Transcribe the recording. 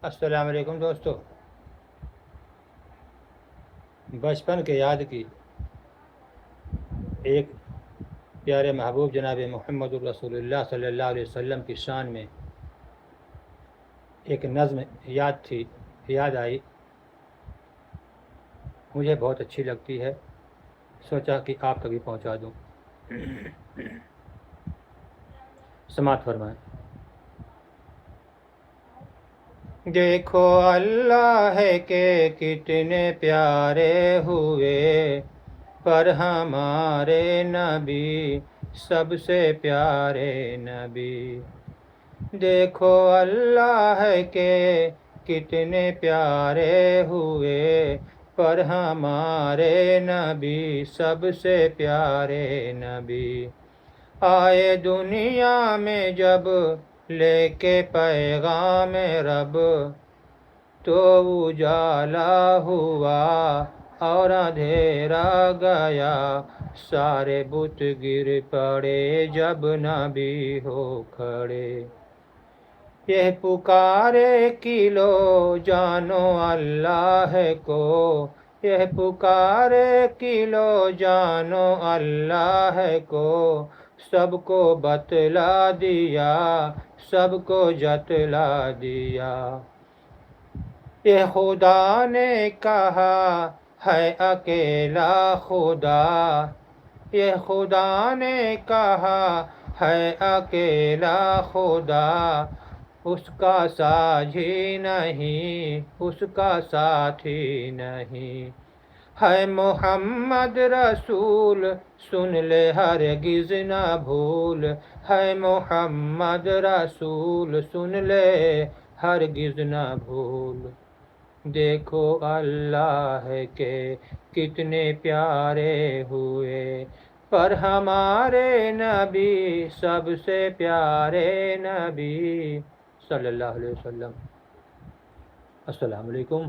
السلام علیکم دوستو، بچپن کے یاد کی ایک پیارے محبوب جناب محمد الرسول اللہ صلی اللہ علیہ وسلم کی شان میں ایک نظم یاد آئی، مجھے بہت اچھی لگتی ہے، سوچا کہ آپ تک بھی پہنچا دوں۔ سماعت فرمائیں۔ دیکھو اللہ ہے کہ کتنے پیارے ہوئے، پر ہمارے نبی سب سے پیارے نبی۔ دیکھو اللہ ہے کہ کتنے پیارے ہوئے، پر ہمارے نبی سب سے پیارے نبی۔ آئے دنیا میں جب لے کے پیغام رب، تو اجالا ہوا اور اندھیرا گیا، سارے بت گر پڑے جب نبی ہو کھڑے۔ یہ پکارے کہ لو جانو اللہ کو، یہ پکارے کہ لو جانو اللہ کو، سب کو بتلا دیا، سب کو جتلا دیا۔ یہ خدا نے کہا ہے اکیلا خدا، یہ خدا نے کہا ہے اکیلا خدا، اس کا ساجھی نہیں، اس کا ساتھی نہیں۔ ہے محمد رسول سن لے ہرگز نہ بھول، ہے محمد رسول سن لے ہرگز نہ بھول۔ دیکھو اللہ ہے کہ کتنے پیارے ہوئے، پر ہمارے نبی سب سے پیارے نبی صلی اللہ علیہ وسلم۔ السلام علیکم۔